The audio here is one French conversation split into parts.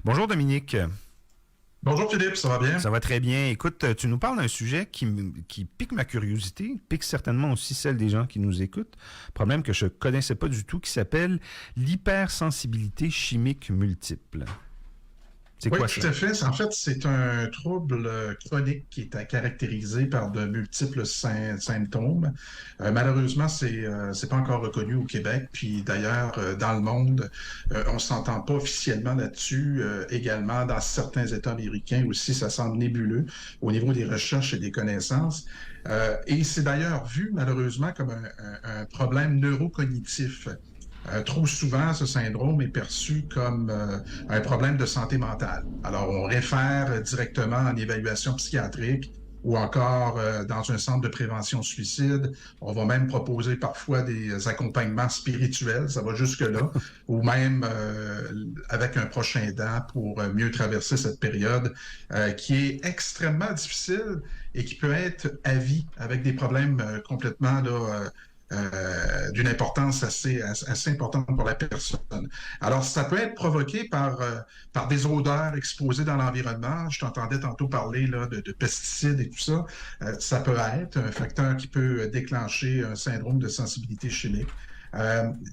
Bonjour Dominique. Bonjour Philippe, ça va bien? Ça va très bien. Écoute, tu nous parles d'un sujet qui pique ma curiosité, pique certainement aussi celle des gens qui nous écoutent. Problème que je connaissais pas du tout, qui s'appelle l'hypersensibilité chimique multiple. C'est Oui, quoi tout ça? à fait. En fait, c'est un trouble chronique qui est caractérisé par de multiples symptômes. Malheureusement, c'est pas encore reconnu au Québec. Puis d'ailleurs, dans le monde, on s'entend pas officiellement là-dessus. Également, dans certains États américains aussi, ça semble nébuleux au niveau des recherches et des connaissances. Et c'est d'ailleurs vu malheureusement comme un problème neurocognitif. Trop souvent, ce syndrome est perçu comme un problème de santé mentale. Alors, on réfère directement en évaluation psychiatrique ou encore dans un centre de prévention suicide. On va même proposer parfois des accompagnements spirituels, ça va jusque-là, ou même avec un prochain aidant pour mieux traverser cette période qui est extrêmement difficile et qui peut être à vie avec des problèmes complètement là, d'une importance assez importante pour la personne. Alors, ça peut être provoqué par des odeurs exposées dans l'environnement. Je t'entendais tantôt parler là, de pesticides et tout ça. Ça peut être un facteur qui peut déclencher un syndrome de sensibilité chimique.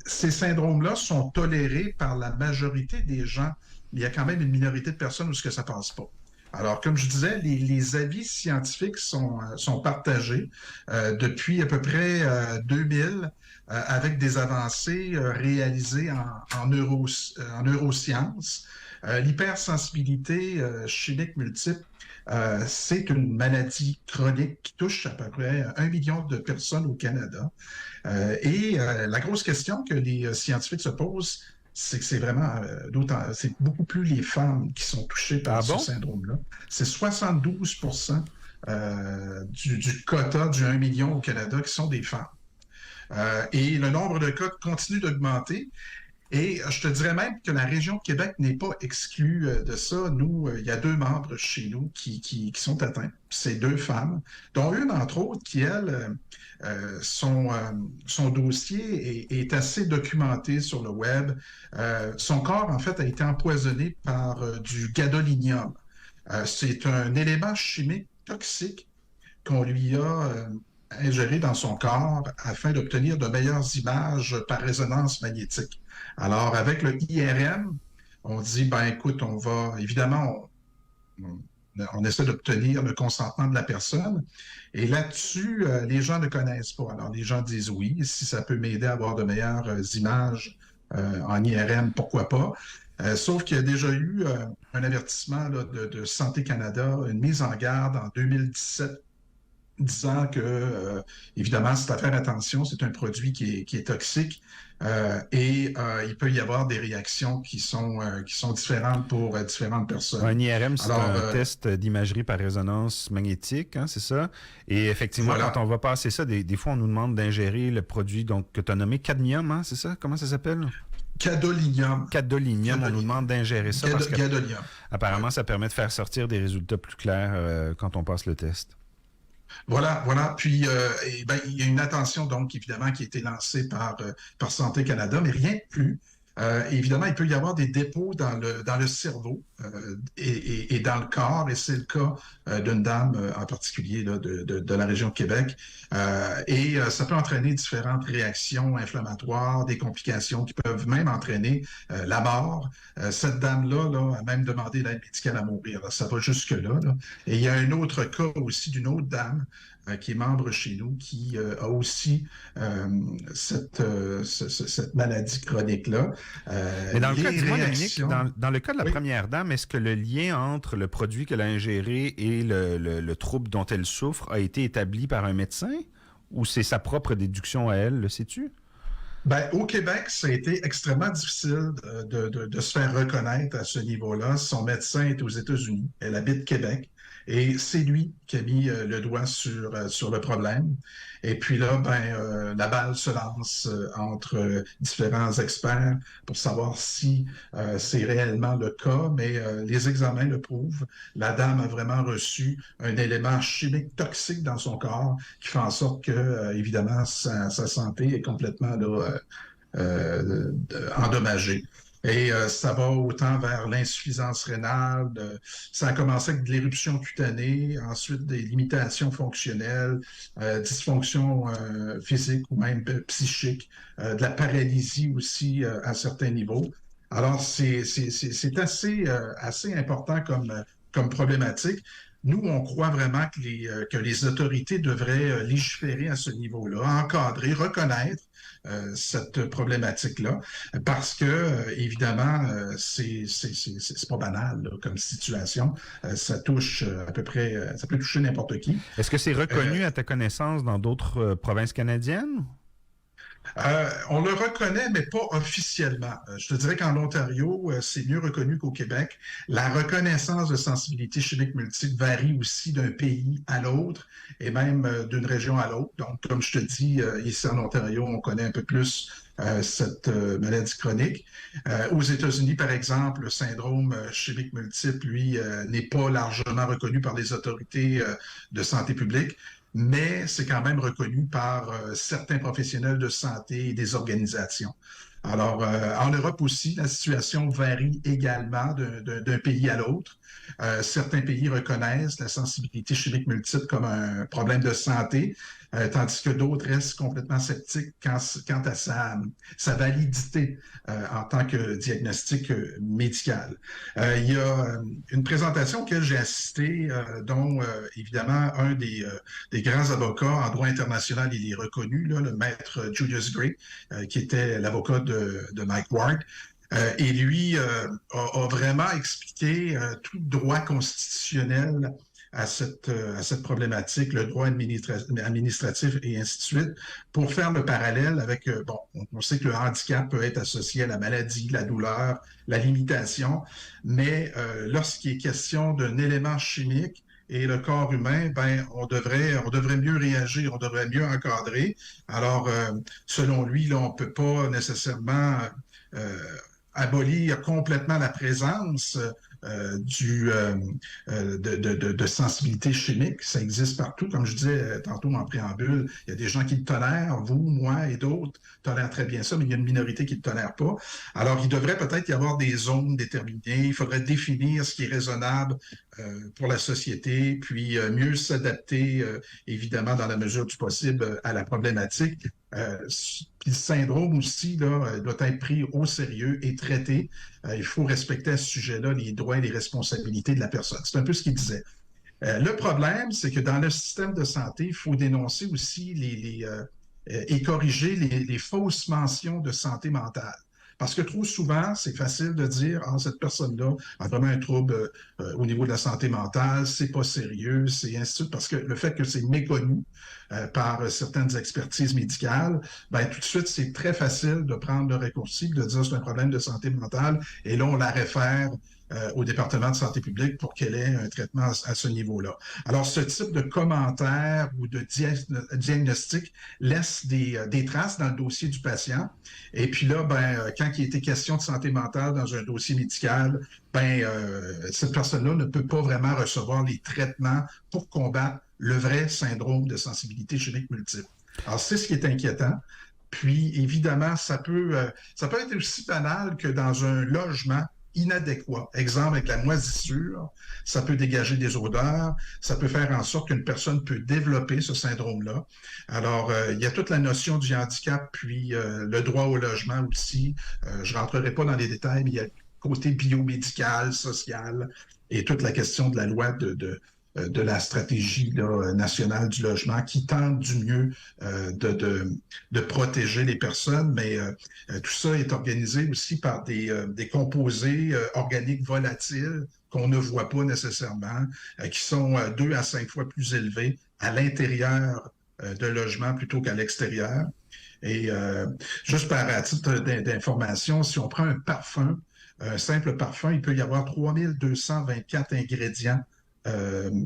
Ces syndromes-là sont tolérés par la majorité des gens. Il y a quand même une minorité de personnes où ce que ça passe pas. Alors, comme je disais, les avis scientifiques sont partagés depuis à peu près 2000 avec des avancées réalisées en neurosciences. L'hypersensibilité chimique multiple, c'est une maladie chronique qui touche à peu près 1 million de personnes au Canada. La grosse question que les scientifiques se posent, c'est que c'est vraiment c'est beaucoup plus les femmes qui sont touchées Ah par ce bon? syndrome-là. C'est 72 du quota du 1 million au Canada qui sont des femmes. Et le nombre de cas continue d'augmenter. Et je te dirais même que la région de Québec n'est pas exclue de ça. Nous, il y a 2 membres chez nous qui sont atteints. C'est 2 femmes, dont une, entre autres, qui, elle, son dossier est assez documenté sur le web. Son corps, en fait, a été empoisonné par du gadolinium. C'est un élément chimique toxique qu'on lui a ingéré dans son corps afin d'obtenir de meilleures images par résonance magnétique. Alors, avec le IRM, on dit, ben écoute, on va, évidemment, on essaie d'obtenir le consentement de la personne. Et là-dessus, les gens ne connaissent pas. Alors, les gens disent oui, si ça peut m'aider à avoir de meilleures images en IRM, pourquoi pas. Sauf qu'il y a déjà eu un avertissement là, de Santé Canada, une mise en garde en 2017 disant que, évidemment, c'est à faire attention, c'est un produit qui est toxique il peut y avoir des réactions qui sont différentes pour différentes personnes. Un IRM, c'est Alors, un test d'imagerie par résonance magnétique, hein, c'est ça? Et effectivement, voilà. quand on va passer ça, des fois, on nous demande d'ingérer le produit donc, que tu as nommé cadmium, hein, c'est ça? Comment ça s'appelle? Gadolinium. Gadolinium, on nous demande d'ingérer ça parce que Gadolinium. apparemment, ça permet de faire sortir des résultats plus clairs quand on passe le test. Voilà. Puis, il y a une attention, donc, évidemment, qui a été lancée par Santé Canada, mais rien de plus. Évidemment, il peut y avoir des dépôts dans le cerveau et dans le corps, et c'est le cas d'une dame en particulier là, de la région de Québec. Ça peut entraîner différentes réactions inflammatoires, des complications qui peuvent même entraîner la mort. Cette dame-là là, a même demandé l'aide médicale à mourir. Là. Ça va jusque-là. Là. Et il y a un autre cas aussi d'une autre dame qui est membre chez nous, qui a aussi cette maladie chronique-là. Mais dans le cas, Les dis-moi, réactions... Dominique, dans le cas de la Oui. première dame, est-ce que le lien entre le produit qu'elle a ingéré et le trouble dont elle souffre a été établi par un médecin? Ou c'est sa propre déduction à elle, le sais-tu? Ben, au Québec, ça a été extrêmement difficile de se faire reconnaître à ce niveau-là. Son médecin est aux États-Unis. Elle habite Québec. Et c'est lui qui a mis le doigt sur le problème. Et puis là, la balle se lance entre différents experts pour savoir si c'est réellement le cas. Mais les examens le prouvent. La dame a vraiment reçu un élément chimique toxique dans son corps qui fait en sorte que, évidemment, sa santé est complètement là, endommagée. Et ça va autant vers l'insuffisance rénale. Ça a commencé avec de l'éruption cutanée, ensuite des limitations fonctionnelles, dysfonction physique ou même psychique, de la paralysie aussi à certains niveaux. Alors, c'est assez, assez important comme problématique. Nous, on croit vraiment que les autorités devraient légiférer à ce niveau-là, encadrer, reconnaître cette problématique-là, parce que, évidemment, c'est pas banal là, comme situation. Ça touche à peu près, ça peut toucher n'importe qui. Est-ce que c'est Euh, reconnu à ta connaissance dans d'autres provinces canadiennes? On le reconnaît, mais pas officiellement. Je te dirais qu'en Ontario, c'est mieux reconnu qu'au Québec. La reconnaissance de sensibilité chimique multiple varie aussi d'un pays à l'autre et même d'une région à l'autre. Donc, comme je te dis, ici en Ontario, on connaît un peu plus cette maladie chronique. Aux États-Unis, par exemple, le syndrome chimique multiple, lui, n'est pas largement reconnu par les autorités de santé publique, mais c'est quand même reconnu par certains professionnels de santé et des organisations. Alors, en Europe aussi, la situation varie également d'un pays à l'autre. Certains pays reconnaissent la sensibilité chimique multiple comme un problème de santé, tandis que d'autres restent complètement sceptiques quant à sa validité en tant que diagnostic médical. Il y a une présentation auquel j'ai assisté, dont évidemment des grands avocats en droit international, il est reconnu, là, le maître Julius Gray, qui était l'avocat de Mike Ward. Et lui a vraiment expliqué tout le droit constitutionnel à cette problématique, le droit administratif et ainsi de suite, pour faire le parallèle avec, bon, on sait que le handicap peut être associé à la maladie, la douleur, la limitation, mais lorsqu'il est question d'un élément chimique, et le corps humain, ben, on devrait mieux réagir, on devrait mieux encadrer. Alors, selon lui, là, on ne peut pas nécessairement euh, abolir complètement la présence de sensibilité chimique. Ça existe partout. Comme je disais tantôt en préambule, il y a des gens qui le tolèrent, vous, moi et d'autres tolèrent très bien ça, mais il y a une minorité qui ne le tolère pas. Alors, il devrait peut-être y avoir des zones déterminées. Il faudrait définir ce qui est raisonnable pour la société, puis mieux s'adapter, évidemment, dans la mesure du possible, à la problématique. Puis le syndrome aussi là, doit être pris au sérieux et traité. Il faut respecter à ce sujet-là les droits et les responsabilités de la personne. C'est un peu ce qu'il disait. Le problème, c'est que dans le système de santé, il faut dénoncer aussi et corriger les fausses mentions de santé mentale. Parce que trop souvent, c'est facile de dire, ah, cette personne-là a vraiment un trouble au niveau de la santé mentale, c'est pas sérieux, c'est ainsi de suite, parce que le fait que c'est méconnu par certaines expertises médicales, ben, tout de suite, c'est très facile de prendre le raccourci, de dire c'est un problème de santé mentale, et là, on la réfère au département de santé publique pour qu'elle ait un traitement à ce niveau-là. Alors, ce type de commentaire ou de diagnostic laisse des traces dans le dossier du patient. Et puis là, ben, quand il était question de santé mentale dans un dossier médical, ben, cette personne-là ne peut pas vraiment recevoir les traitements pour combattre le vrai syndrome de sensibilité chimique multiple. Alors, c'est ce qui est inquiétant. Puis, évidemment, ça peut être aussi banal que dans un logement inadéquat. Exemple, avec la moisissure, ça peut dégager des odeurs, ça peut faire en sorte qu'une personne peut développer ce syndrome-là. Alors, il y a toute la notion du handicap, puis le droit au logement aussi. Je ne rentrerai pas dans les détails, mais il y a le côté biomédical, social, et toute la question de la loi de la stratégie là, nationale du logement qui tente du mieux de protéger les personnes, mais tout ça est organisé aussi par des composés organiques volatiles qu'on ne voit pas nécessairement, qui sont 2 à 5 fois plus élevés à l'intérieur de logement plutôt qu'à l'extérieur. Et juste à titre d'information, si on prend un parfum, un simple parfum, il peut y avoir 3224 ingrédients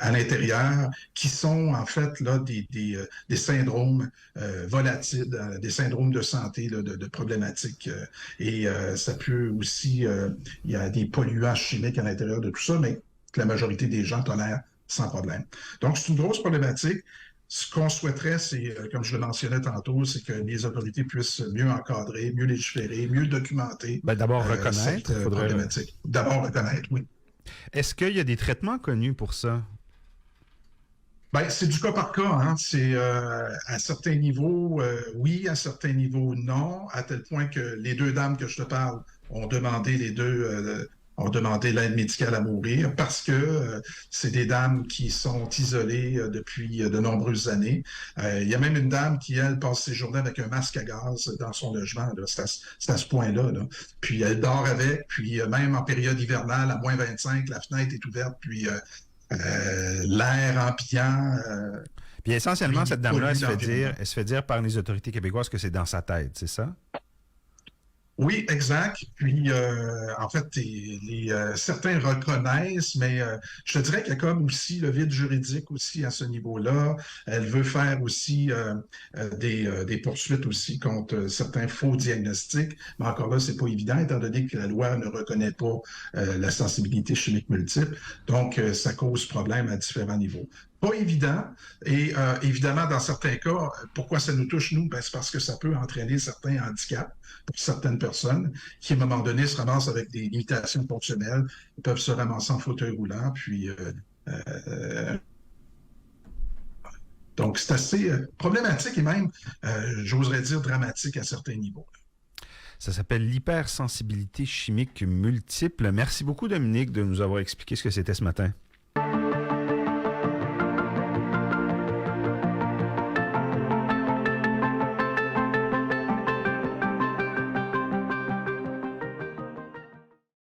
à l'intérieur, qui sont en fait là, des syndromes volatiles, des syndromes de santé, là, de problématiques. Et ça peut aussi, il y a des polluants chimiques à l'intérieur de tout ça, mais que la majorité des gens tolèrent sans problème. Donc, c'est une grosse problématique. Ce qu'on souhaiterait, c'est, comme je le mentionnais tantôt, c'est que les autorités puissent mieux encadrer, mieux légiférer, mieux documenter Ben, d'abord cette reconnaître, faudrait... problématique. D'abord, reconnaître, oui. Est-ce qu'il y a des traitements connus pour ça? Ben, c'est du cas par cas, hein. C'est à certains niveaux, oui, à certains niveaux, non, à tel point que les deux dames que je te parle ont demandé ont demandé l'aide médicale à mourir parce que c'est des dames qui sont isolées depuis de nombreuses années. Il y a même une dame qui, elle, passe ses journées avec un masque à gaz dans son logement. Là. C'est à ce point-là, là. Puis elle dort avec, puis même en période hivernale, à -25, la fenêtre est ouverte, puis l'air ambiant, Puis essentiellement, lui, cette dame-là, pollue l'environnement. elle se fait dire par les autorités québécoises que c'est dans sa tête, c'est ça? Oui, exact. Puis, en fait, certains reconnaissent, mais je te dirais qu'il y a comme aussi le vide juridique aussi à ce niveau-là. Elle veut faire aussi des poursuites aussi contre certains faux diagnostics, mais encore là, c'est pas évident étant donné que la loi ne reconnaît pas la sensibilité chimique multiple. Donc, ça cause problème à différents niveaux. Pas évident. Et évidemment, dans certains cas, pourquoi ça nous touche, nous? Ben, c'est parce que ça peut entraîner certains handicaps pour certaines personnes qui, à un moment donné, se ramassent avec des limitations fonctionnelles. Ils peuvent se ramasser en fauteuil roulant. Puis, euh, donc, c'est assez problématique et même, j'oserais dire, dramatique à certains niveaux. Ça s'appelle l'hypersensibilité chimique multiple. Merci beaucoup, Dominique, de nous avoir expliqué ce que c'était ce matin.